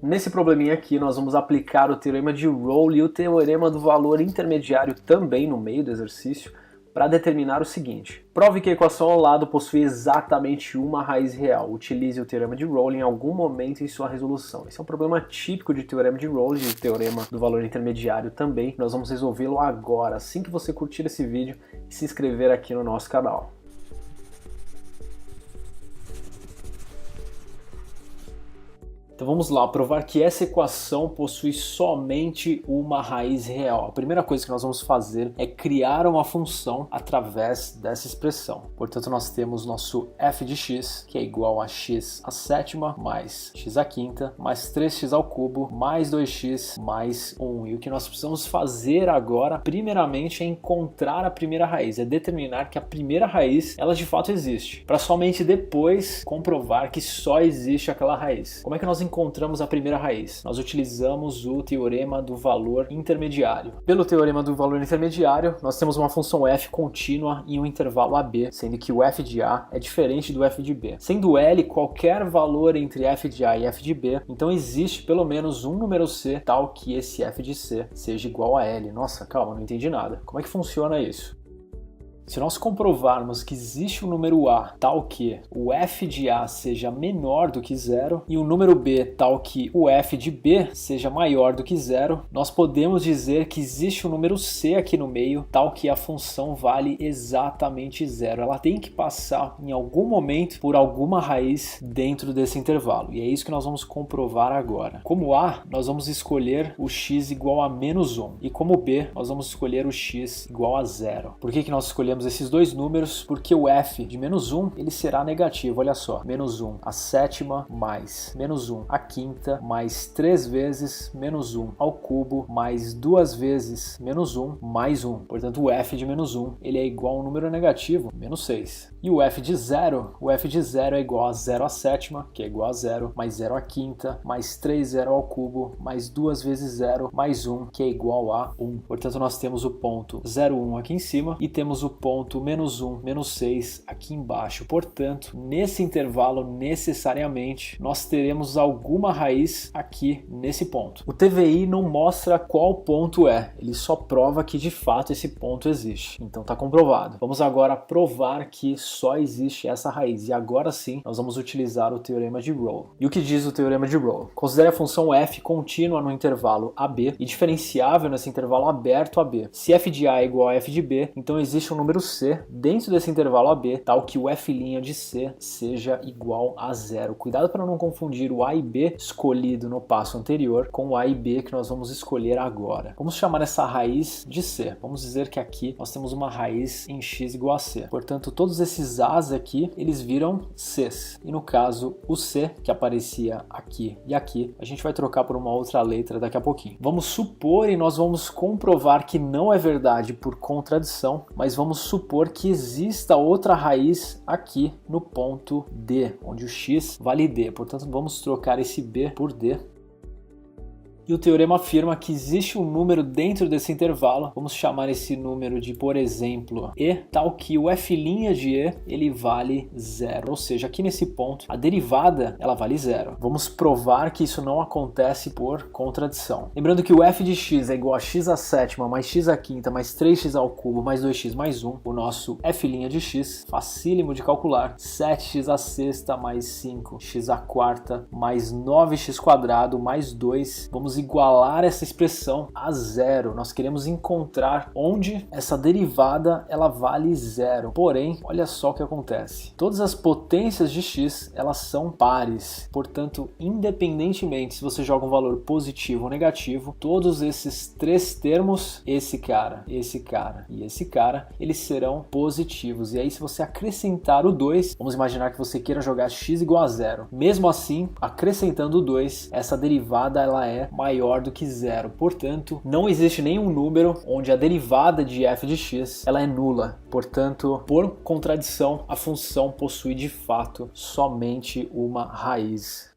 Nesse probleminha aqui nós vamos aplicar o teorema de Rowley e o teorema do valor intermediário também no meio do exercício para determinar o seguinte: prove que a equação ao lado possui exatamente uma raiz real. Utilize o teorema de Rowley em algum momento em sua resolução. Esse é um problema típico de teorema de Rowley e teorema do valor intermediário também. Nós vamos resolvê-lo agora, assim que você curtir esse vídeo e se inscrever aqui no nosso canal. Então vamos lá, provar que essa equação possui somente uma raiz real. A primeira coisa que nós vamos fazer é criar uma função através dessa expressão. Portanto, nós temos nosso f de x, que é igual a x à sétima mais x à quinta, mais 3x ao cubo, mais 2x, mais 1. E o que nós precisamos fazer agora, primeiramente, é encontrar a primeira raiz, é determinar que a primeira raiz, ela de fato existe, para somente depois comprovar que só existe aquela raiz. Como é que nós encontramos a primeira raiz? Nós utilizamos o teorema do valor intermediário. Pelo teorema do valor intermediário, nós temos uma função f contínua em um intervalo AB, sendo que o f de A é diferente do f de B. Sendo L qualquer valor entre f de A e f de B, então existe pelo menos um número C tal que esse f de C seja igual a L. Nossa, calma, não entendi nada. Como é que funciona isso? Se nós comprovarmos que existe um número A tal que o f de A seja menor do que zero e o número B tal que o f de B seja maior do que zero, nós podemos dizer que existe um número C aqui no meio tal que a função vale exatamente zero. Ela tem que passar em algum momento por alguma raiz dentro desse intervalo. E é isso que nós vamos comprovar agora. Como A, nós vamos escolher o x igual a menos 1. E como B, nós vamos escolher o x igual a zero. Por que nós escolhemos esses dois números? Porque o f de menos 1 ele será negativo, olha só, menos 1 a sétima mais menos 1 a quinta mais 3 vezes menos 1 ao cubo mais 2 vezes menos 1 mais 1. Portanto, o f de menos 1 ele é igual a um número negativo, menos 6. E o f de zero é igual a 0 à sétima, que é igual a 0, mais 0 à quinta, mais 3 zero ao cubo, mais 2 vezes 0, mais 1, que é igual a 1. Portanto, nós temos o ponto 0, 1 aqui em cima e temos o ponto menos 1, menos 6 aqui embaixo. Portanto, nesse intervalo, necessariamente, nós teremos alguma raiz aqui nesse ponto. O TVI não mostra qual ponto é, ele só prova que de fato esse ponto existe. Então está comprovado. Vamos agora provar que só existe essa raiz. E agora sim, nós vamos utilizar o teorema de Rowley. E o que diz o teorema de Rowley? Considere a função f contínua no intervalo AB e diferenciável nesse intervalo aberto AB. Se f de A é igual a f de B, então existe um número C dentro desse intervalo AB, tal que o f' de C seja igual a zero. Cuidado para não confundir o A e B escolhido no passo anterior com o A e B que nós vamos escolher agora. Vamos chamar essa raiz de C. Vamos dizer que aqui nós temos uma raiz em x igual a C. Portanto, todos esses A's aqui, eles viram C's. E no caso, o C, que aparecia aqui e aqui, a gente vai trocar por uma outra letra daqui a pouquinho. Vamos supor e nós vamos comprovar que não é verdade por contradição, mas vamos supor que exista outra raiz aqui no ponto D, onde o x vale D. Portanto, vamos trocar esse B por D. E o teorema afirma que existe um número dentro desse intervalo, vamos chamar esse número de, por exemplo, E, tal que o f' de E, ele vale zero. Ou seja, aqui nesse ponto, a derivada, ela vale zero. Vamos provar que isso não acontece por contradição. Lembrando que o f de x é igual a x à sétima, mais x à quinta, mais 3x ao cubo, mais 2x mais 1. O nosso f' de x, facílimo de calcular, 7x à sexta, mais 5x à quarta, mais 9x quadrado, mais 2. Vamos igualar essa expressão a zero. Nós queremos encontrar onde essa derivada ela vale zero. Porém, olha só o que acontece. Todas as potências de x, elas são pares. Portanto, independentemente se você joga um valor positivo ou negativo, todos esses três termos, esse cara e esse cara, eles serão positivos. E aí, se você acrescentar o 2, vamos imaginar que você queira jogar x igual a zero. Mesmo assim, acrescentando o 2, essa derivada ela é maior do que zero. Portanto, não existe nenhum número onde a derivada de f de x ela é nula. Portanto, por contradição, a função possui de fato somente uma raiz.